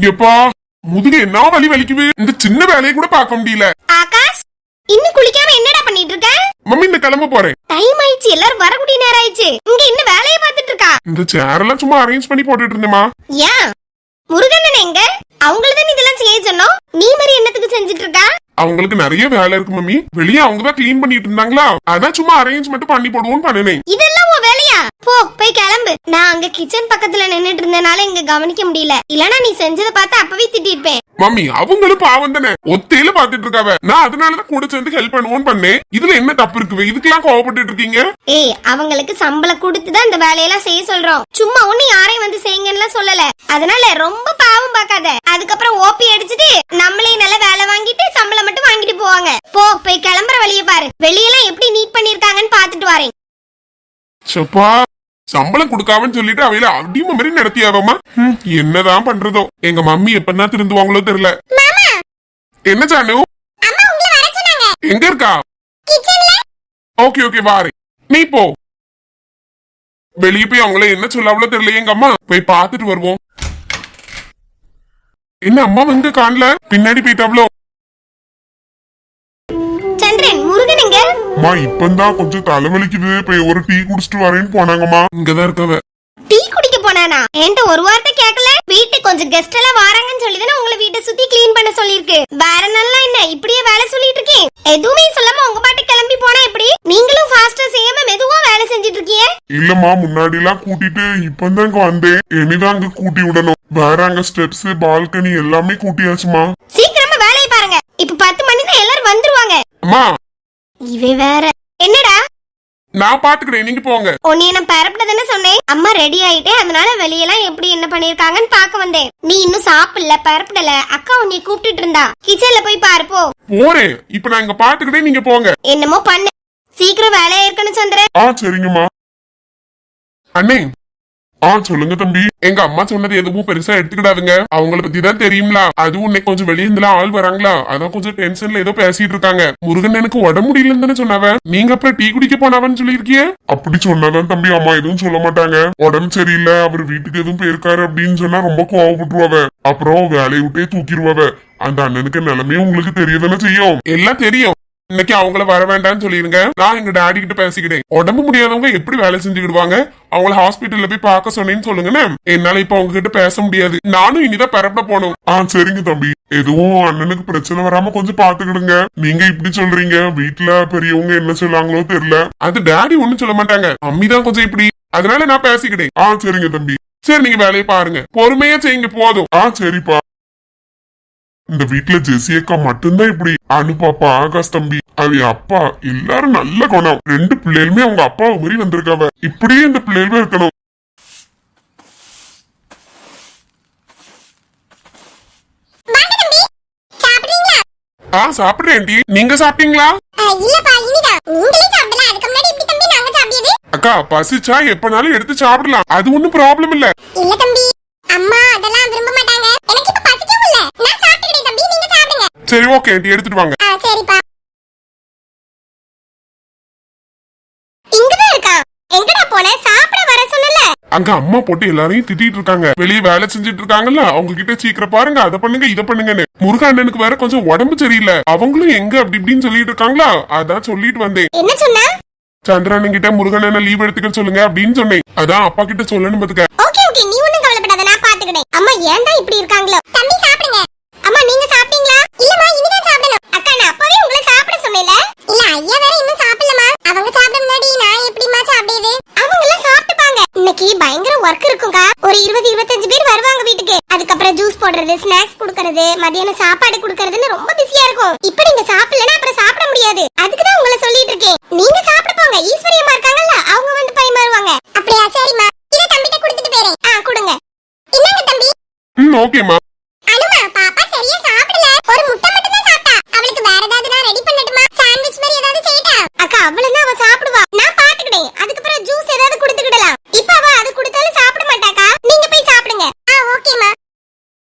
எப்பா முதுகு என்ன வலி வலிக்குது. இந்த சின்ன வேலையை கூட பார்க்க முடியல. ஆகாஷ், இன்னும் குளிக்காம என்னடா பண்ணிட்டு இருக்க? மம்மி இந்த கிளம்ப போறேன். டைம் ஆயிடுச்சு, எல்லாரும் வரக்கூடிய நேரம் ஆயிடுச்சு. இங்க என்ன வேலையை பார்த்துட்டு இருக்கா? இந்த சேர் எல்லாம் சும்மா அரேஞ்ச் பண்ணி போட்டுட்டு இருந்தேமா. ஏன் முருகன் எங்க? அவங்களதான் இதெல்லாம் செய்ய சொன்னோம். நீ மாதிரி என்னத்துக்கு செஞ்சுட்டு இருக்கா? அவங்களுக்கு நிறைய வேலை இருக்கு மம்மி. வெளியே அவங்க தான் கிளீன் பண்ணிட்டு இருந்தாங்களா, அதான் சும்மா அரேஞ்ச் மட்டும் பண்ணி போடுவோம்னு பண்ணினேன். இதெல்லாம் உன் வேலையா? போ போய் கிளம்பு. நான் அங்க கிச்சன் பக்கத்துல நின்னுட்டு இருந்தனால இங்க கவனிக்க முடியல. இல்லனா நீ செஞ்சதை பார்த்து அப்பவே திட்டிருப்பேன். மம்மி அவங்களும் பாவம் தானே, ஒத்தையில பாத்துட்டு இருக்காவ. நான் அதனாலதான் கூட சேர்ந்து ஹெல்ப் பண்ணுவோன்னு பண்ணேன். இதுல என்ன தப்பு இருக்கு? இதுக்கெல்லாம் கோவப்பட்டு இருக்கீங்க? ஏய், அவங்களுக்கு சம்பளம் கொடுத்துதான் இந்த வேலையெல்லாம் செய்ய சொல்றோம். சும்மா ஒண்ணு யாரையும் வந்து செய்யுங்கன்னு சொல்லல. அதனால ரொம்ப பாவம் பார்க்காத. அதுக்கப்புறம் ஓபி அடிச்சுட்டு நம்மளே நல்ல வேலை வாங்கிட்டு சம்பளம் மட்டும் வாங்கிட்டு போவாங்க. போ போய் கிளம்புற வழியை பாரு. வெளியெல்லாம் எப்படி நீட் பண்ணிருக்காங்கன்னு பாத்துட்டு வரேன். சப்பா, சம்பளம் கொடுக்காமன்னு சொல்லிட்டு அவையில அடிமை மாதிரி நடத்தியாவமா. என்னதான் பண்றதோ. எங்க மம்மி எப்பதான் திருந்துவாங்களோ தெரியல. என்ன சானு, எங்க இருக்கா? ஓகே ஓகே வாரு, நீ போ. வெளியே போய் அவங்கள என்ன சொல்லாவளோ தெரியல. எங்க அம்மா போய் பாத்துட்டு வருவோம். என்ன அம்மா எங்க காணல? பின்னாடி போயிட்டாவளோ. சந்திரன், முருகன் எங்க? அம்மா இப்பந்தான் கொஞ்சம் தலைவலிக்குது, போய் ஒரு டீ குடிச்சிட்டு வரேன்னு போனாங்கம்மா. இங்கதான் இருக்கவ. டீ குடிக்க போனானா? என்கிட்ட ஒரு வார்த்தை கேட்கல. வீட்டுக்கு கொஞ்சம் கெஸ்ட் எல்லாம் வராங்கன்னு சொல்லிதானே உங்களை வீட்டை சுத்தி கிளீன் பண்ண சொல்லிருக்கு. வேற நல்லா என்ன இப்படியே வேலை சொல்லிட்டு இருக்கேன்? எதுவுமே சொல்லாம உங்க பாட்டு கிளம்பி போனா எப்படி? நீங்களும் ஃபாஸ்டா செய்யாம மெதுவா வேலை செஞ்சிட்டு இருக்கீங்க. இல்லம்மா, முன்னாடி எல்லாம் கூட்டிட்டு இப்பதான் இங்க வந்தேன். இனிதான் அங்க கூட்டி விடணும். வேற அங்க ஸ்டெப்ஸ், பால்கனி எல்லாமே கூட்டியாச்சுமா. சீக்கிரமா வேலையை பாருங்க. இப்ப 10 மணி தான் எல்லாரும் வந்துருவாங்க. அம்மா இவன் வேற. என்னடா? நான் பாத்துக்கிறேன், நீங்க போங்க. உன்னைய நான் பரப்படதானே சொன்னேன். அம்மா ரெடி ஆயிட்டே, அதனால வெளியெல்லாம் எப்படி என்ன பண்ணிருக்காங்கன்னு பாக்க வந்தேன். நீ இன்னும் சாப்பிடல, பரப்படல. அக்கா உன்னை கூப்பிட்டு இருந்தா. கிச்சன்ல போய் பாரு போ. போறேன். இப்ப நான் இங்க பாத்துக்கிறேன், நீங்க போங்க. என்னமோ பண்ணு. சீக்கிரம் வேலையா இருக்கணும் சந்திரன். சரிங்கம்மா. அண்ணே சொல்லுங்க தம்பி. எங்க அம்மா சொன்னது எதுவும் பெருசா எடுத்துக்கிடாதுங்க. அவங்கள பத்தி தான் தெரியுங்களா. அதுவும் இன்னைக்கு கொஞ்சம் வெளியே இருந்தா ஆள் வராங்களா, அதான் கொஞ்சம் டென்ஷன்ல ஏதோ பேசிட்டு இருக்காங்க. முருகன் எனக்கு உடம்பு முடியலன்னு தானே சொன்னாவ. நீங்க அப்புறம் டீ குடிக்க போனாவன்னு சொல்லிருக்கிய. அப்படி சொன்னாதான் தம்பி அம்மா எதுவும் சொல்ல மாட்டாங்க. உடம்பு சரியில்லை, அவர் வீட்டுக்கு எதுவும் போயிருக்காரு அப்படின்னு சொன்னா ரொம்ப கோவப்பட்டுருவாவ. அப்புறம் வேலையை விட்டே தூக்கிடுவாவ. அந்த அண்ணனுக்கு நிலைமையும் உங்களுக்கு தெரியதானே செய்யும். எல்லாம் தெரியும். இன்னைக்கு அவங்கள வர வேண்டாம்னு சொல்லிருங்க. நான் எங்க டாடி கிட்ட பேசிக்கிட்டேன். உடம்பு முடியாதவங்க எப்படி வேலை செஞ்சுக்கிடுவாங்க? அவங்கள ஹாஸ்பிட்டல்ல போய் பார்க்க சொன்னேன்னு சொல்லுங்கன்னு. என்னால இப்ப அவங்க கிட்ட பேச முடியாது. நானும் இனிதான் பரப்ப போகணும். சரிங்க தம்பி. எதுவும் அண்ணனுக்கு பிரச்சனை வராம கொஞ்சம் பாத்துக்கிடுங்க. நீங்க இப்படி சொல்றீங்க, வீட்டுல பெரியவங்க என்ன சொல்லாங்களோ தெரியல. அது டாடி ஒண்ணும் சொல்ல மாட்டாங்க, அம்மிதான் கொஞ்சம் இப்படி. அதனால நான் பேசிக்கிட்டேன். சரிங்க தம்பி. சரி, நீங்க வேலையை பாருங்க, பொறுமையா செய்யுங்க போதும். சரிப்பா. இந்த வீட்டுல ஜெசி அக்கா மட்டும்தான் இப்படி. அனுப்பாப்பா, ஆகாஷ் தம்பி, அது அப்பா எல்லாரும் நல்ல குணம். 2 பிள்ளைகளுமே அவங்க அப்பாவை மாதிரி வந்திருக்காவ. இப்படியே இந்த பிள்ளைகளுமே இருக்கணும். சாப்பிடுறேன். நீங்க சாப்பிட்டீங்களா? அக்கா பசிச்சா எப்பனாலும் எடுத்து சாப்பிடலாம், அது ஒண்ணும் ப்ராப்ளம் இல்ல. சரி ஓகே, எடுத்துட்டு வாங்க. சரிப்பா. இங்கதான் இருக்கா? எங்கடா போன? சாப்பிட வர சொன்னல. அங்க அம்மா போட்டு எல்லாரையும் திட்டிட்டு இருக்காங்க. வெளியே வேலை செஞ்சுட்டு இருக்காங்கல்ல, அவங்க கிட்ட சீக்கிரம் பாருங்க, அதை பண்ணுங்க இதை பண்ணுங்கன்னு. முருகாண்டனுக்கு வேற கொஞ்சம் உடம்பு சரியில்லை. அவங்களும் எங்க அப்படி இப்படின்னு சொல்லிட்டு இருக்காங்களா, அதான் சொல்லிட்டு வந்தேன். என்ன சொன்ன? சந்திரன் கிட்ட முருகன் லீவ் எடுத்துக்க சொல்லுங்க அப்படின்னு சொன்னேன். அதான் அப்பா கிட்ட சொல்லணும் பாத்துக்க. ஓகே ஓகே, நீ ஒண்ணும் கவலைப்படாத, நான் பாத்துக்கிறேன். அம்மா ஏன்டா இப்படி இருக்காங்களோ? தம்பி சாப்பிடுங்க. அம்மா நீங்க சாப்பிட்டீங்களா? இல்லம்மா, இனிதான் சாப்பிடணும். அக்கா நான் அப்பவே உங்களை சாப்பிட சொன்னேன்ல. இல்ல ஐயா வேற இன்னும் சாப்பிடலமா. அவங்க சாப்பிட முன்னாடி நான் எப்படிமா சாப்பிடுது? அவங்க எல்லாம் சாப்பிட்டுப்பாங்க. இன்னைக்கு பயங்கர வர்க் இருக்கும்க்கா. ஒரு 20-25 பேர் வருவாங்க வீட்டுக்கு. அதுக்கப்புறம் ஜூஸ் போடுறது, ஸ்நாக்ஸ் குடுக்கறது, மதியான சாப்பாடு குடுக்கறதுன்னு ரொம்ப பிஸியா இருக்கும். இப்ப நீங்க சாப்பிடலன்னா அப்புறம் சாப்பிட முடியாது. அதுக்குதான் உங்களை சொல்லிட்டு இருக்கேன். நீங்க சாப்பிட போங்க. ஈஸ்வரியம்மா இருக்காங்கல்ல, அவங்க வந்து பரிமாறுவாங்க. அப்படியா? சரிம்மா. இத தம்பிட்ட கொடுத்துட்டு போறேன். கொடுங்க. இன்னாங்க தம்பி. ஓகேமா. அனுமா, பாப்பா சரியா சாப்பிடல. ஒரு முட்டை மட்டும் தான் சாப்பிட்டா. அவளுக்கு வேற ஏதாவது நான் ரெடி பண்ணட்டுமா? சாண்ட்விச் மாதிரி ஏதாவது செய்யட்டா? அக்கா அவ்வளவுதான் அவ சாப்பிடுவா. நான் பாத்துக்கிறேன். அதுக்கப்புறம் ஜூஸ் ஏதாவது குடுத்துக்கிடலாம். இப்ப அவ அது குடுத்தாலும் சாப்பிட மாட்டாக்கா. நீங்க போய் சாப்பிடுங்க. ஓகேமா.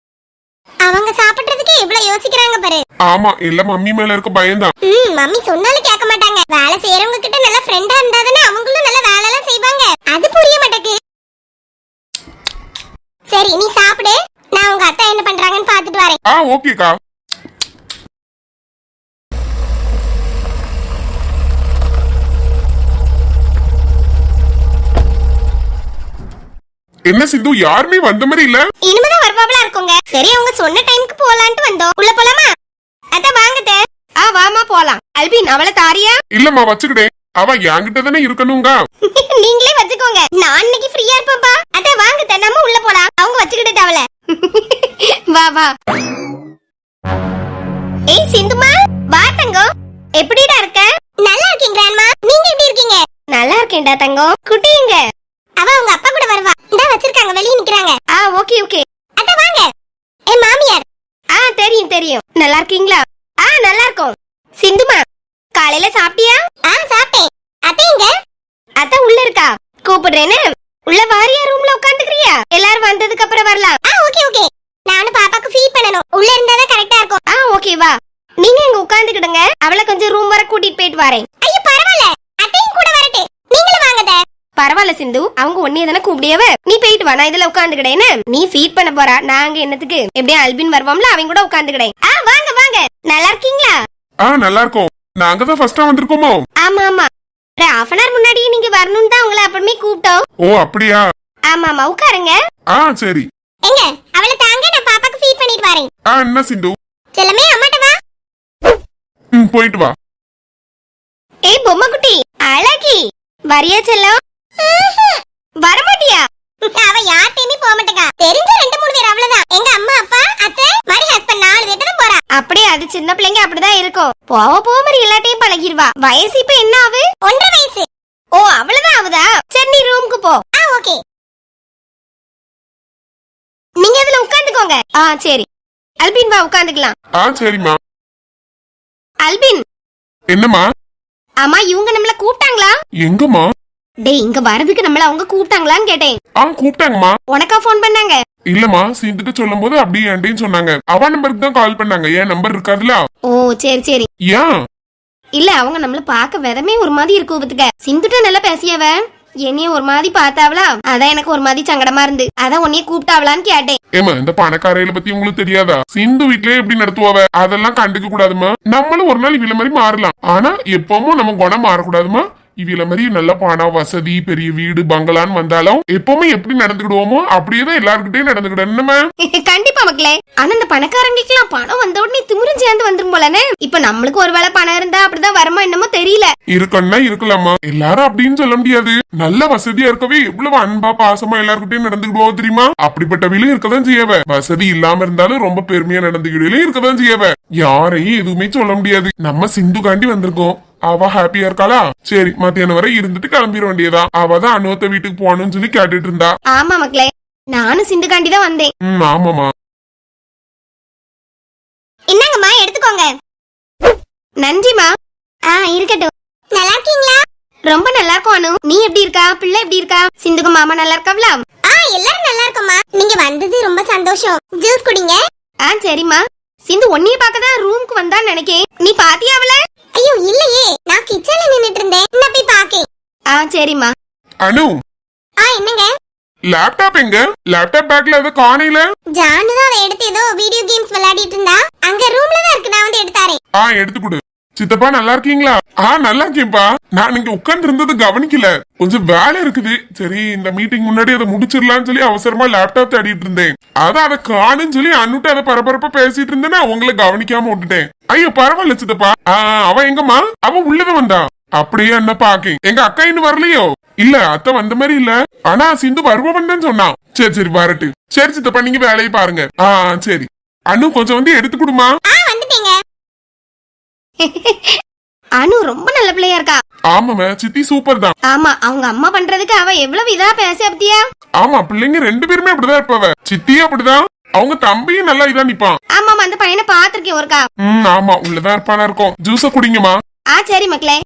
அவங்க சாப்பிடுறதுக்கு எவ்வளவு யோசிக்கிறாங்க பாரு. ஆமா, இல்ல மம்மி மேல இருக்க பயம்தான். மம்மி சொன்னாலும் கேட்க மாட்டாங்க. வேலை செய்யறவங்க கிட்ட நல்ல ஃப்ரெண்டா இருந்தாதானே அவங்களும் நல்ல வேலை எல்லாம் செய்வாங்க. அது புரிய மாட்டேங்குது. சரி நீ சாப்பிடு, நான் உங்க அத்தை என்ன பண்றாங்கன்னு பாத்துட்டு வரேன். ஓகேக்கா. என்ன சிந்து யாருமே வந்த மாதிரி இல்ல? இனிமேதான் வருவாங்களா இருக்குங்க. சரி அவங்க சொன்ன டைம்க்கு போலான்ட்டு வந்தோம். உள்ள போலாமா? அத வாங்கத. வாமா போலாம். அல்பின் அவள தாரியா? இல்லம்மா வச்சுக்கிட்டேன். அவ என்கிட்ட தானே இருக்கணுங்க. நீங்களே வச்சுக்கோங்க. நான் இன்னைக்கு ஃப்ரீயா இருப்பேன்ப்பா. அத வாங்கத நம்ம உள்ள போலாம். அவங்க வச்சுக்கிட்டு அவள. வா வா. ஏய் சிந்துமா, வா தங்கம். எப்படிடா இருக்க? நல்லா இருக்கேன் கிராண்ட்மா. நீங்க எப்படி இருக்கீங்க? நல்லா இருக்கேன்டா தங்கம். குட்டிங்க. அவ உங்க அப்பா கூட வருவா. இந்தா வச்சிருக்காங்க, வெளிய நிக்கறாங்க. Okay okay. அத வாங்க. ஏ மாமியார். தெரியும் தெரியும். நல்லா இருக்கீங்களா? நல்லா இருக்கோம். சிந்துமா, காலையில சாப்பிட்டியா? சாப்பிட்டேன். அத்தை எங்க? அத்தை உள்ள இருக்கா. கூப்பிடுறேன்னு. உள்ள வாரியா ரூம்ல உட்கார்ந்துக்கறியா? எல்லாரும் வந்ததுக்கு அப்புறம் வரலாம். Okay okay. நானும் பாப்பாக்கு ஃபீட் பண்ணனும். உள்ள இருந்தா கரெக்ட்டா இருக்கும். ஓகே வா. நீங்க இங்க உட்கார்ந்துக்கிடுங்க. அவளை கொஞ்சம் ரூம் வரை கூட்டிட்டு போயிட்டு வரேன். ஐயோ பரவாயில்லை. அத்தையும் கூட வரட்டு. நீங்களும் வாங்கதே. பரவாயில்ல சிந்து, அவங்க ஒன்னே தானே கூப்பிடியவ. நீ போயிட்டு வா, நான் இதுல உட்காந்துக்கிடேன்னு. நீ ஃபீட் பண்ண போறா, நாங்க என்னத்துக்கு? எப்படியும் அல்பின் வருவாம்ல, அவங்க கூட உட்காந்துக்கிடேன். வாங்க வாங்க. நல்லா இருக்கீங்களா? நல்லா இருக்கோம். நாங்க தான் ஃபர்ஸ்டா வந்திருக்கோமோ? ஆமா ஆமா. ஒரு half an hour முன்னாடியே நீங்க வரணும் தான் உங்களை அப்பமே கூப்பிட்டோம். அப்படியா? ஆமா ஆமா, உட்காருங்க. சரி. எங்க அவளை தாங்க, நான் பாப்பாக்கு ஃபீட் பண்ணிட்டு வரேன். என்ன சிந்து? செல்லமே அம்மாட்ட வா. போயிட்டு வா. ஏய் பொம்மை குட்டி, அழகி வரியா செல்லம்? வரமாட்டியா? அவ யார்ட்டையுமே போக மாட்டேங்கா. தெரிஞ்ச 2-3 பேர் அவ்வளவுதான். எங்க அம்மா அப்பா அத்தை மாதிரி ஹஸ்பண்ட் 4 பேர் தான் போறா. அப்படியே அது சின்ன பிள்ளைங்க அப்படிதான் இருக்கும். போக போக மாதிரி எல்லாத்தையும் பழகிடுவா. வயசு இப்ப என்ன ஆகு? 1.5 வயசு. அவ்வளவுதான் ஆகுதா? சரி நீ ரூமுக்கு போ. ஓகே. நீங்க அதுல உட்கார்ந்துக்கோங்க. சரி. அல்பின் வா உட்கார்ந்துக்கலாம். சரிம்மா. அல்பின். என்னம்மா? அம்மா இவங்க நம்மள கூப்பிட்டாங்களா? எங்கம்மா? டேய் இங்க வரதுக்கு நம்மள அவங்க கூப்பிட்டாங்களான்னு கேட்டேன். கூப்பிட்டாங்கம்மா. உனக்கா ஃபோன் பண்ணாங்க? இல்லம்மா, சிந்துட்டு சொல்லும்போது அப்படியே என்கிட்ட சொன்னாங்க. அவ நம்பருக்கு தான் கால் பண்ணாங்க. என் நம்பர் இருக்காதுல. சரி சரி. ஏன்? இல்ல அவங்க நம்மள பாக்க விதமே ஒரு மாதிரி இருக்கும். பத்துக்க சிந்துட்ட நல்லா பேசியவ என்னைய ஒரு மாதிரி பார்த்தாவளா, அதான் எனக்கு ஒரு மாதிரி சங்கடமா இருந்து, அதான் உன்னைய கூப்பிட்டாவளான்னு கேட்டேன். ஏமா இந்த பணக்காரையில பத்தி உங்களுக்கு தெரியாதா? சிந்து வீட்லயே எப்படி நடத்துவாவ, அதெல்லாம் கண்டுக்க கூடாதுமா. நம்மளும் ஒரு நாள் இவள மாதிரி மாறலாம், ஆனா எப்பவும் நம்ம குணம் மாறக்கூடாதுமா. இவள மாதிரி நல்ல பணம் வசதி பெரிய வீடு பங்களான்னு வந்தாலும் எப்பவுமே எப்படி நடந்துக்கிடுவோமோ அப்படியேதான் எல்லாருக்கிட்டையும் நடந்துக்கிடணும். கண்டிப்பா மக்களே. ஆனா இந்த பணக்காரங்களுக்கு எல்லாம் பணம் வந்த உடனே திமிரும் சேர்ந்து வந்துரும் போலனே. இப்ப நம்மளுக்கு ஒருவேளை பணம் இருந்தா அப்படிதான் வருமா என்னமோ தெரியல. இருக்கணும்னா இருக்கலாமா, எல்லாரும் அப்படின்னு சொல்ல முடியாது. நல்ல வசதியா இருக்கவே எவ்வளவு அன்பா பாசமா எல்லாருக்கிட்டையும் நடந்துக்கிடுவோம் தெரியுமா? அப்படிப்பட்டவிலும் இருக்கதான் செய்யவ. வசதி இல்லாம இருந்தாலும் ரொம்ப பெருமையா நடந்துக்கிடும் இருக்கதான் செய்யவ. யாரையும் எதுவுமே சொல்ல முடியாது. நம்ம சிந்து காண்டி வந்திருக்கோம். அவ ஹாப்பியா இருக்காளா? சரி மத்தியானம் வரை இருந்துட்டு கிளம்பிட வேண்டியதா. அவ தான் அனுவத்த வீட்டுக்கு போகணும்னு சொல்லி கேட்டுட்டு இருந்தா. ஆமா மக்களே, நானும் சிந்து காண்டி தான் வந்தேன். ஆமாமா. என்னங்கம்மா எடுத்துக்கோங்க. நன்றிமா. இருக்கட்டும். நல்லா இருக்கீங்களா? ரொம்ப நல்லா இருக்கும் அனு. நீ எப்படி இருக்கா? பிள்ளை எப்படி இருக்கா? சிந்துக்கு மாமா நல்லா இருக்காவளா? எல்லாரும் நல்லா இருக்கோம்மா. நீங்க வந்தது ரொம்ப சந்தோஷம். ஜூஸ் குடிங்க. சரிம்மா. சிந்து ஒன்னிய பார்க்கதான் ரூமுக்கு வந்தான்னு நினைக்கேன். நீ பாத்தியா அவள? ஐயோ இல்லையே, நான் கிச்சன்ல நின்னுட்டு இருந்தேன். நான் போய் பாக்கேன். சரிம்மா. அனு. என்னங்க? லேப்டாப் எங்க? லேப்டாப் பேக்ல ஏதோ காணையில. ஜானு தான் எடுத்து ஏதோ வீடியோ கேம்ஸ் விளையாடிட்டு இருந்தா. அங்க ரூம்ல தான் இருக்கு, நான் வந்து எடுத்தாரேன். எடுத்து கொடு. சித்தப்பா நல்லா இருக்கீங்களா? நல்லா இருக்கேன்ப்பா. நான் இங்க உட்கார்ந்து இருந்தது கவனிக்கல, கொஞ்சம் வேலை இருக்குது. சரி இந்த மீட்டிங் முன்னாடி அதை முடிச்சிடலாம்னு சொல்லி அவசரமா லேப்டாப் தேடிட்டு இருந்தேன். அதான் அதை காணுன்னு சொல்லி அன்னுட்டு அதை பரபரப்பா பேசிட்டு இருந்தேன்னா உங்களை கவனிக்காம விட்டுட்டேன். ஐயோ பரவாயில்ல சித்தப்பா. அவ எங்கம்மா? அவ உள்ளதான் வந்தா. அப்படியே என்ன பாக்கேன். எங்க அக்கா இன்னும் வரலையோ? இல்ல அத்தை வந்த மாதிரி இல்ல, ஆனா சிந்து வருவன் சொன்னான். சரி சரி வரட்டு. சரி சித்தப்பா நீங்க வேலையை பாருங்க. சரி அனு கொஞ்சம் வந்து எடுத்து கொடுமா. அனு ரொம்ப நல்ல பிள்ளையா இருக்கா. ஆமாமே சித்தி சூப்பர் தான். ஆமா அவங்க அம்மா பண்றதுக்கு அவ எவ்வளவு இதா பேச அப்படியா. ஆமா பிள்ளைங்க 2 பேருமே அப்படிதான் இருப்பவ. சித்தியும் அப்படிதான், அவங்க தம்பியும் நல்லா இதா நிப்பான். ஆமா அந்த பையனை பாத்திருக்கேன் ஒருக்கா. ஆமா உள்ளதான் இருப்பானா இருக்கும். ஜூஸ குடிங்கம்மா. சரி மக்களே.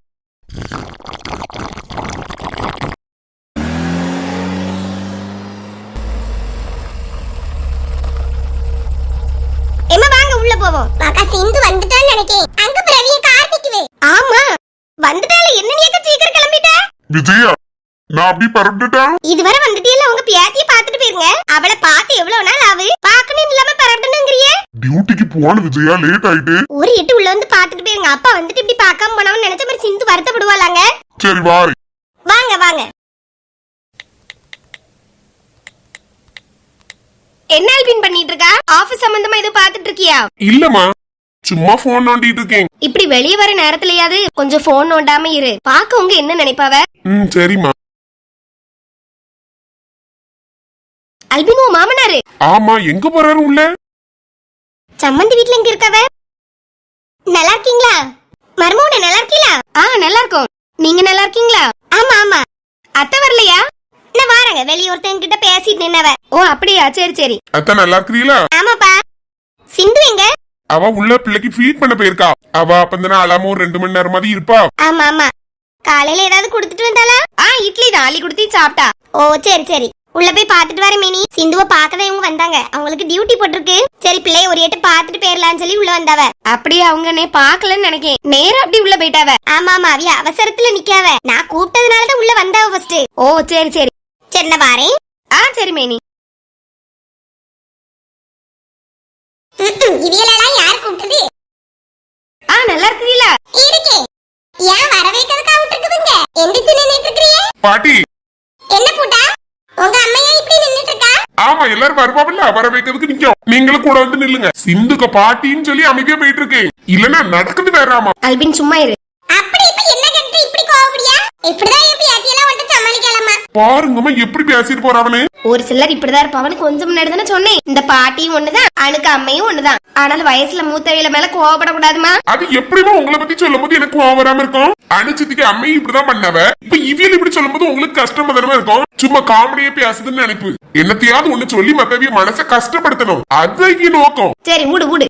உள்ள போவோம். அக்கா சிந்து வந்துட்டான்னு நினைக்கேன். அங்க பிரவிய கார்த்திக்குவே. ஆமா வந்துட்டால. என்ன நீ சீக்கிரம் கிளம்பிட்ட? விஜயா நான் அப்படி பரப்பிட்டேன். இதுவரை வந்துட்டீல உங்க பேத்திய பாத்துட்டு போயிருங்க. அவளை பார்த்து எவ்வளவு நாள் ஆவு? பாக்கணும் இல்லாம பரப்பணும்ங்கறியே. டியூட்டிக்கு போன விஜயா லேட் ஆயிட்டு. ஒரு எட்டு உள்ள வந்து பாத்துட்டு போயிருங்க. அப்பா வந்துட்டு இப்படி பார்க்காம போனவன் நினைச்ச மாதிரி சிந்து வருத்தப்படுவாளாங்க. சரி வாரி. வாங்க வாங்க. என்ன ஆல்பின் பண்ணிட்டு இருக்கா? ஆபீஸ் சம்பந்தமா ஏதோ பாத்துட்டு இருக்கியா? இல்லம்மா, சும்மா போன் நோண்டிட்டு இருக்கேன். இப்படி வெளிய வர நேரத்துலயாவது கொஞ்சம் போன் நோண்டாம இரு. பாக்க உங்க என்ன நினைப்பாவ? சரிம்மா. அல்பின் உன் மாமனாரு? ஆமா, எங்க போறாரு உள்ள? சம்மந்தி வீட்ல எங்க இருக்கவ? நல்லா இருக்கீங்களா? மர்மோனே நல்லா இருக்கீங்களா? நல்லா இருக்கோம். நீங்க நல்லா இருக்கீங்களா? ஆமா ஆமா. அத்தை வரலையா? நான் வாரங்க. வெளிய ஒருத்தங்க கிட்ட பேசிட்டு நின்னவ. ஓ அப்படியா, சரி சரி. அத்தை நல்லா இருக்கீங்களா? ஆமாப்பா. சிந்து எங்க? அவ உள்ள பிள்ளைக்கு ஃபீட் பண்ண போயிருக்கா. அவ அப்பந்தன அலாம ஒரு 2 மணி நேரமாவது இருப்பா. ஆமா ஆமா. காலையில ஏதாவது குடுத்துட்டு வந்தாளா? இட்லி தான் அள்ளி குடுத்து சாப்பிட்டா. ஓ சரி சரி. உள்ள போய் பாத்துட்டு வரேன் மினி. சிந்துவ பாக்கவே இவங்க வந்தாங்க. அவங்களுக்கு டியூட்டி போட்டுருக்கு. சரி பிள்ளைய ஒரு எட்டு பாத்துட்டு போயிரலாம்னு சொல்லி உள்ள வந்தாவ. அப்படியே அவங்க நே பாக்கலன்னு நினைக்கேன். நேரா அப்படி உள்ள போயிட்டாவ. ஆமா ஆமா, அவிய அவசரத்துல நிக்காவ. நான் கூப்பிட்டதுனாலதான் உள்ள வந்தாவ ஃபர்ஸ்ட். ஓ சரி சரி. சின்ன பாரேன். சரி மேனி. இவியலெல்லாம் யார் கூப்பிட்டது? நல்லா இருக்கீங்களா? இருக்கே. ஏன் வர வைக்கிறதுக்கு அவுட் இருக்குதுங்க? எந்திச்சு நின்னுட்டு இருக்கீங்க? பாட்டி. என்ன பூட்டா? உங்க அம்மையா இப்படி நின்னுட்டு இருக்கா? ஆமா, எல்லாரும் வருவாங்கல்ல, வர வைக்கிறதுக்கு நிக்கும். நீங்களும் கூட வந்து நில்லுங்க. சிந்துக்க பாட்டின்னு சொல்லி அமைதியா போயிட்டு இருக்கேன். இல்லன்னா நடக்குது வேறாமா. அல்பின் சும்மா இரு. அப்படி இப்ப என்ன கேட்டு இப்படி கோவப்படியா? இப்படிதான் என் பேத்தியெல்லாம் வந்து சமாளிக்கலாமா? பாருங்கம்மா எப்படி பேசிட்டு போறாவனு. ஒரு சிலர் இப்படிதான் இருப்பாவனு கொஞ்சம் முன்னாடி தானே சொன்னேன். இந்த பாட்டியும் ஒண்ணுதான், அணுக்கு அம்மையும் ஒண்ணுதான். ஆனாலும் வயசுல மூத்தவையில மேல கோவப்படக்கூடாதுமா. அது எப்படிமா உங்களை பத்தி சொல்லும் போது எனக்கு கோவம் வராம இருக்கும்? அனுச்சித்திக்கு அம்மையும் இப்படிதான் பண்ணவ. இப்ப இவியல் இப்படி சொல்லும் போது உங்களுக்கு கஷ்டமா தானே இருக்கும்? சும்மா காமெடியே பேசுதுன்னு நினைப்பு. என்னத்தையாவது ஒண்ணு சொல்லி மத்தவிய மனசை கஷ்டப்படுத்தணும். அதுக்கு நோக்கம். சரி விடு விடு.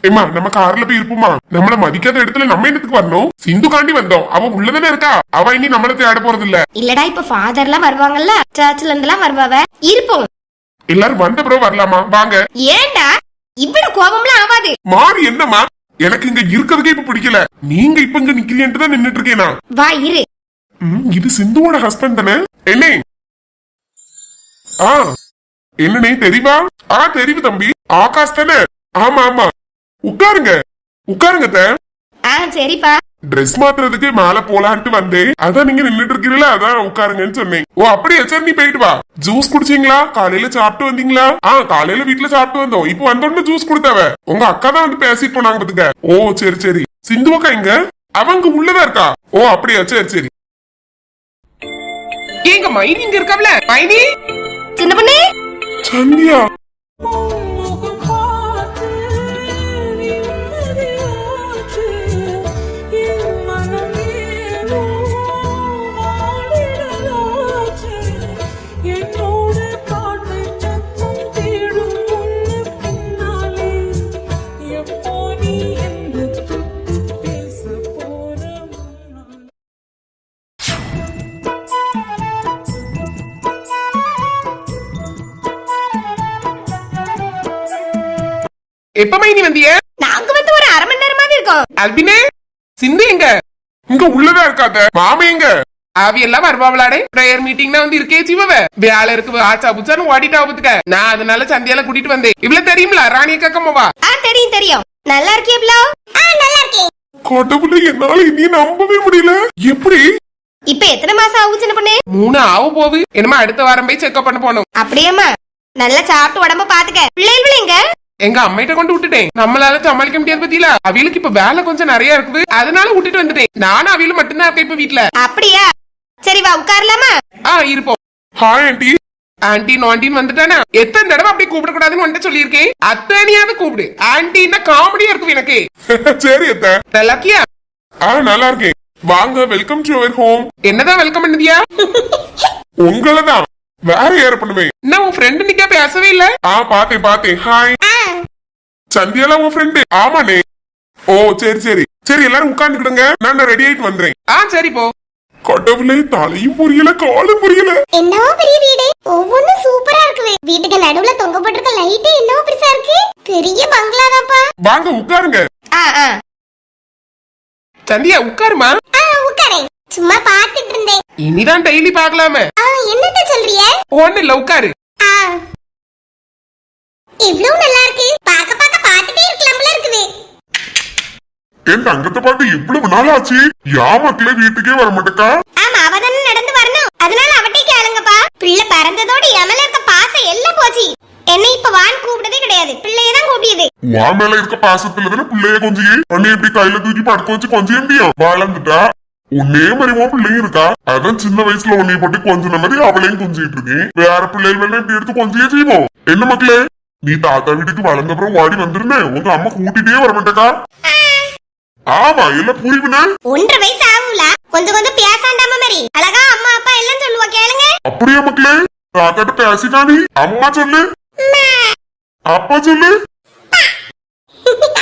ஏமா நம்ம கார்ல போய் இருப்போமா? நம்மள மதிக்காத இடத்துல நம்ம என்னத்துக்கு வரணும்? சிந்து காண்டி வந்தோம். அவ உள்ளதானே இருக்கா. அவ இனி நம்மள தேட போறது இல்ல. இல்லடா, இப்ப ஃபாதர் எல்லாம் வருவாங்கல்ல, சர்ச்ல இருந்து எல்லாம் வருவாவ. இருப்போம். எல்லாரும் வந்த பிறகு வரலாமா? வாங்க. ஏண்டா இவ்வளவு கோபம்லாம் ஆகாது. மாறி என்னமா? எனக்கு இங்க இருக்கிறதுக்கே இப்ப பிடிக்கல. நீங்க இப்ப இங்க நிக்கிறீன்ட்டு தான் நின்னுட்டு இருக்கேனா? வா இரு. இது சிந்துவோட ஹஸ்பண்ட் தானே? என்ன? என்னனே தெரியுமா? தெரியுது தம்பி. ஆகாஷ் தானே? ஆமா ஆமா. உட்காருங்க உட்காருங்க. சரிப்பா. ட்ரெஸ் மாத்துறதுக்கு மேல போலான்ட்டு வந்தேன். அதான் நீங்க நின்னுட்டு இருக்கீங்களா, அதான் உட்காருங்கன்னு சொன்னேன். ஓ அப்படியே, சரி நீ போயிட்டு வா. ஜூஸ் குடிச்சீங்களா? காலையில சாப்பிட்டு வந்தீங்களா? காலையில வீட்டுல சாப்பிட்டு வந்தோம். இப்போ வந்தோடனே ஜூஸ் கொடுத்தாவ. உங்க அக்கா தான் வந்து பேசிட்டு போனாங்க பாத்துக்க. ஓ சரி சரி. சிந்துவக்கா இங்க? அவங்க உள்ளதா இருக்கா? ஓ அப்படியா, சரி சரி. ஏங்க மைனி இங்க இருக்காப்ல? மைனி சின்ன பொண்ணு. சந்தியா. எப்ப மைனி வந்திய? நாங்க வந்து ஒரு அரை மணி நேரமாவது இருக்கோம். அல்பினே, சிந்து எங்க? இங்க உள்ளதா இருக்காத. மாமா எங்க? அவி எல்லாம் வருவாங்களாடே. பிரேயர் மீட்டிங்னா வந்து இருக்கே சிவவ. வேலை இருக்கு ஆச்சா புச்சான்னு ஓடிட்டா பாத்துக்க. நான் அதனால சந்தியால கூட்டிட்டு வந்தேன். இவ்வளவு தெரியுங்களா? ராணிய கக்கம்மாவா? தெரியும் தெரியும். நல்லா இருக்கியப்ல? நல்லா இருக்கேன். கடவுளே, என்னால இனி நம்பவே முடியல. எப்படி? இப்ப எத்தனை மாசம் ஆகும் சின்ன பொண்ணு? 3 ஆக போகுது. என்னமா அடுத்த வாரம் போய் செக்அப் பண்ண போனோம். அப்படியேம்மா? நல்லா சாப்பிட்டு உடம்ப பாத்துக்க. பிள்ளைகள் எங்க? எங்க அம்மையிட்ட கொண்டு விட்டுட்டேன். நம்மளால சமாளிக்க முடியாது பத்தியில. அவியலுக்கு இப்ப வேலை கொஞ்சம் நிறைய இருக்குது. அதனால விட்டுட்டு வந்துட்டேன். நானும் அவியலும் மட்டும்தான் இருக்கேன் இப்ப வீட்டுல. அப்படியா? சரி வா உட்காரலாமா? இருப்போம். Hi aunty. ஆன்டி நோண்டின்னு வந்துட்டானா? எத்தனை தடவை அப்படி கூப்பிடக்கூடாதுன்னு வந்துட்டு சொல்லியிருக்கேன். அத்தனையாவது கூப்பிடு. ஆன்டின்னா காமெடியா இருக்கும் எனக்கு. சரி அத்த. நல்லா இருக்கியா? நல்லா இருக்கேன். வாங்க, வெல்கம் டு அவர் ஹோம். என்னதான் வெல்கம் பண்ணுதியா? உங்களதான். வேற யார பண்ணுவேன்? என்ன உன் ஃப்ரெண்டு நிக்க பேசவே இல்ல? பாத்தேன். ஹாய். சந்தியால உன் ஃப்ரெண்டு? ஆமாண்ணே. ஓ சரி சரி சரி. எல்லாரும் உட்கார்ந்துக்கிடுங்க, நான் ரெடி ஆயிட்டு வந்துறேன். சரி போ. கடவுளே, தலையும் புரியல காலும் புரியல. என்னவோ பெரிய வீடு, ஒவ்வொன்றும் சூப்பரா இருக்குது. வீட்டுக்கு நடுவுல தொங்க போட்டிருக்க லைட் என்னவோ பெருசா இருக்கு. பெரிய பங்களா தான்ப்பா. வாங்க உட்காருங்க. சந்தியா உட்காருமா. உட்காரேன். சும்மா பாத்துட்டு இருந்தேன். இனிதான் டெய்லி பாக்கலாமே. என்னத்த சொல்றிய? ஒண்ணு இல்ல உட்காரு. இவ்வளவு நல்லா இருக்கு. பாக்க பாத்துட்டே இருக்கலாம்ல இருக்குது. என் தங்கத்தை பார்த்து இவ்வளவு நாள் ஆச்சு. யா மக்களே வீட்டுக்கே வர மாட்டேக்கா? ஆமா, அவதானே நடந்து வரணும். அதனால அவட்டே கேளுங்கப்பா. பிள்ளை பிறந்ததோட எமல இருக்க பாசம் எல்லாம் போச்சு. என்ன இப்ப வான் கூப்பிட்டதே கிடையாது, பிள்ளையதான் கூப்பிடுது. வா மேல இருக்க பாசத்துல தானே பிள்ளைய கொஞ்சி உன்னை இப்படி கையில தூக்கி படுக்க வச்சு கொஞ்சம் முடியும். வளர்ந்துட்டா உன்னே மாதிரி உன் பிள்ளையும் இருக்கா. அதான் சின்ன வயசுல உன்னைய போட்டு கொஞ்சம் மாதிரி அவளையும் கொஞ்சிட்டு இருக்கேன். வேற பிள்ளைகள் வேணா இப்படி எடுத்து கொஞ்சியே செய்வோம். என்ன மக்களே, நீ தாத்தா வீட்டுக்கு வளர்ந்த அப்புறம் ஓடி வந்துருந்தேன். உங்க அம்மா கூட்டிட்டே வர மாட்டேக்கா? ஆமா, எல்லாம் புரியுதுனா? 1.5 வயசு ஆகும்ல. கொஞ்சம் கொஞ்சம் பேசாண்டாம மாதிரி அழகா அம்மா அப்பா எல்லாம் சொல்லுவா, கேளுங்க. அப்படியே மக்களே, தாத்தாட்ட பேசிட்டானி. அம்மா சொல்லு, அப்பா சொல்லு.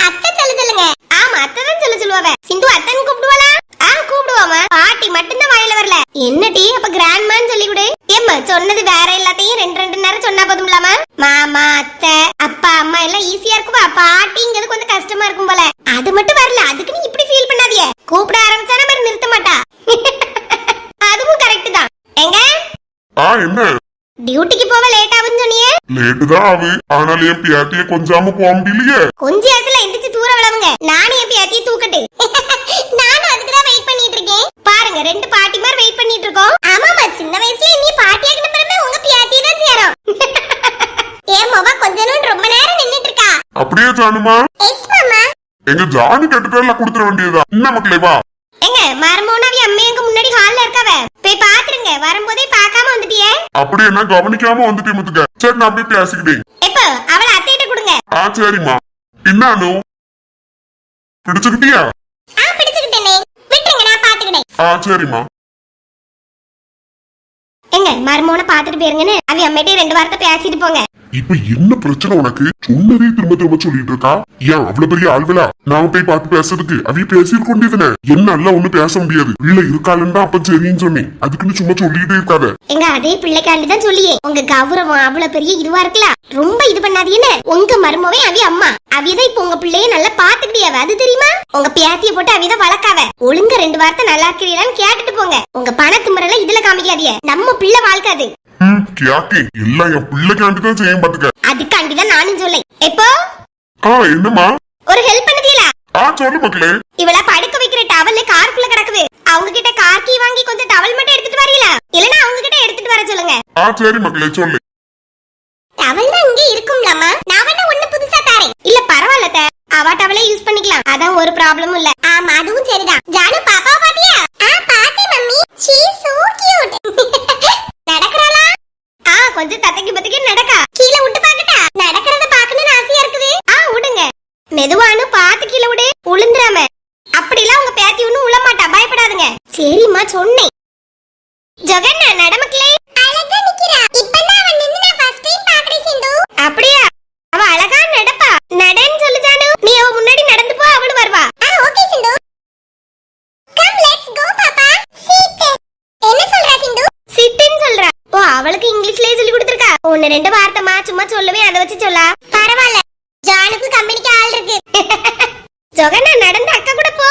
அத்தை சொல்லுங்க. ஆமா, அத்தை தான் சொல்லுவாவ. சிந்து அத்தன் கூப்பிடுவாளா? கூப்பிடுவாமா. பாட்டி மட்டும்தான் வாயில வரல. என்னடி அப்ப கிராண்ட்மான்னு சொல்லி கொடு. ஏம்மா, சொன்னது வேற எல்லாத்தையும் 2 நேரம் சொன்னா போதும்லாமா? மாமா, அத்தை, அப்பா, அம்மா எல்லாம் ஈஸியா இருக்குவா. பாட்டிங்கிறது கொஞ்சம் கஷ்டமா இருக்கும் போல. அது மட்டும் வரல, அதுக்கு நீ இப்படி ஃபீல் பண்ணாதீங்க. கூப்பிட ஆரம்பிச்சான மாதிரி நிறுத்த மாட்டா. அதுவும் கரெக்ட் தான். எங்க என்ன டியூட்டிக்கு போக லேட் ஆகுன்னு சொன்னியே? லேட்டு தான் ஆகு. ஆனால் என் பியாத்திய கொஞ்சாம போக முடியலையே. கொஞ்சம் ஆச்சுல எந்திரிச்சு தூர விளவுங்க. நானும் என் பியாத்திய தூக்கட்டு. நானும் அதுக்கு தான் வெயிட் பண்ணிட்டு இருக்கேன். பாருங்க, 2 பாட்டிமார் வெயிட் பண்ணிட்டு இருக்கோம். ஆமாமா, சின்ன வயசுல நீ பாட்டியாக்கின பிறகு உங்க பியாத்திய தான் சேரும். ஏன் மொபா கொஞ்ச நேரம் ரொம்ப நேரம் நின்னுட்டு இருக்கா? அப்படியே ஜானுமா? எஸ் மாமா. எங்க ஜானி கட்டுட்டா கொடுத்துட வேண்டியதா? என்ன மக்களே, வா. எங்க மரமோனாவி அம்மையங்க முன்னாடி ஹால்ல இருக்காவ. போய் பாத்துருங்க. வரும்போதே பார்க்காம வந்துட்டியே. அப்படி என்ன கவனிக்காம வந்துட்டே முத்துக்க. சரி, நான் போய் பேசிக்கிட்டேன். எப்ப அவளை அத்தையிட்ட கொடுங்க. சரிம்மா. என்னானு பிடிச்சுக்கிட்டியா? பிடிச்சுக்கிட்டேனே. விட்டுருங்க, நான் பாத்துக்கிட்டேன். சரிம்மா. எங்க மரமோன பாத்துட்டு போயிருங்கன்னு அவி அம்மையிட்டே 2 வார்த்தை பேசிட்டு போங்க. இப்ப என்ன பிரச்சனை உனக்கு? சொன்னதே திரும்ப திரும்ப சொல்லிட்டு இருக்கா. ஏன் அவ்வளவு பெரிய ஆள்வலா? நாம போய் பார்த்து பேசுறதுக்கு அவைய பேசிட்டு கொண்டேதானே. என்ன அல்ல ஒண்ணு பேச முடியாது. பிள்ளை இருக்காளுன்னா அப்ப சரின்னு சொன்னேன். அதுக்குன்னு சும்மா சொல்லிட்டே இருக்காத. எங்க அதே பிள்ளைக்காண்டிதான் சொல்லியே. உங்க கௌரவம் அவ்வளவு பெரிய இதுவா இருக்கலாம். ரொம்ப இது பண்ணாதீன்னு. உங்க மருமவே அவி அம்மா. அவிதான் இப்ப உங்க பிள்ளைய நல்லா பாத்துக்கிட்டியாவ, அது தெரியுமா? உங்க பேத்திய போட்டு அவிதான் வளர்க்காவ. ஒழுங்க 2 வார்த்தை நல்லா இருக்கிறீங்களான்னு கேட்டுட்டு போங்க. உங்க பணத்து முறையில இதுல காமிக்காதீங்க. நம்ம பிள்ளை வாழ்க்காது. எல்லாம் என் பிள்ளைக்காண்டிதான் செய்ய பாத்துக்க. அதுக்காண்டிதான் நானும் சொல்லேன். எப்போ என்னமா ஒரு ஹெல்ப் பண்ணுதீங்களா? சொல்லு மக்களே. இவள படுக்க வைக்கிற டவல் காருக்குள்ள கிடக்குது. அவங்க கிட்ட கார் கீ வாங்கி கொஞ்சம் டவல் மட்டும் எடுத்துட்டு வரீங்களா? இல்லனா அவங்க கிட்ட எடுத்துட்டு வர சொல்லுங்க. சரி மக்களே, சொல்லு. டவல் தான் இங்க இருக்கும்லமா. நான் வேணா ஒண்ணு புதுசா தரேன். இல்ல பரவாயில்ல, அவ டவலே யூஸ் பண்ணிக்கலாம். அதான் ஒரு ப்ராப்ளமும் இல்ல. ஆமா, அதுவும் சரிதான். ஜானு பாப்பாவை பாத்தியா? பாத்தேன் mummy. She is so cute. நடக்கறாளா? கொஞ்சம் தத்தக்கி பத்தக்கி நடக்கா. கீழ விட்டு பாக்கட்டா? நடக்கறத பார்க்கணும்னு ஆசையா இருக்குது. விடுங்க. மெதுவானு பாத்து கீழ விடு, உளுந்துராம. அப்படிலாம் உங்க பேத்தி ஒண்ணும் உள்ள மாட்டா, பயப்படாதுங்க. சரிம்மா, சொன்னேன். ஜெகன்னா நடமக்களே அழகா நிக்கிறா. இப்பதான் அவ நின்னு நான் ஃபர்ஸ்ட் டைம் பாக்குறேன் சிந்து. அப்படியே அவ அழகா நடப்பா. நடன்னு சொல்லு ஜானு. நீ அவ முன்னாடி நடந்து போ, அவளு வருவா. Okay Sindhu. Come let's go பாப்பா. சிட். என்ன சொல்றா சிந்து? சிட்ன்னு சொல்றா. அவளுக்கு இங்கிலீஷ்லயே சொல்லி கொடுத்திருக்கா. 1-2 வார்த்தைமா சும்மா சொல்லுவே, அத வச்சு சொல்லா. பரவாயில்ல, ஜானுக்கு கம்பெனிக்கு ஆள் இருக்கு. ஜெகன்னா நடந்து அக்கா கூட போ.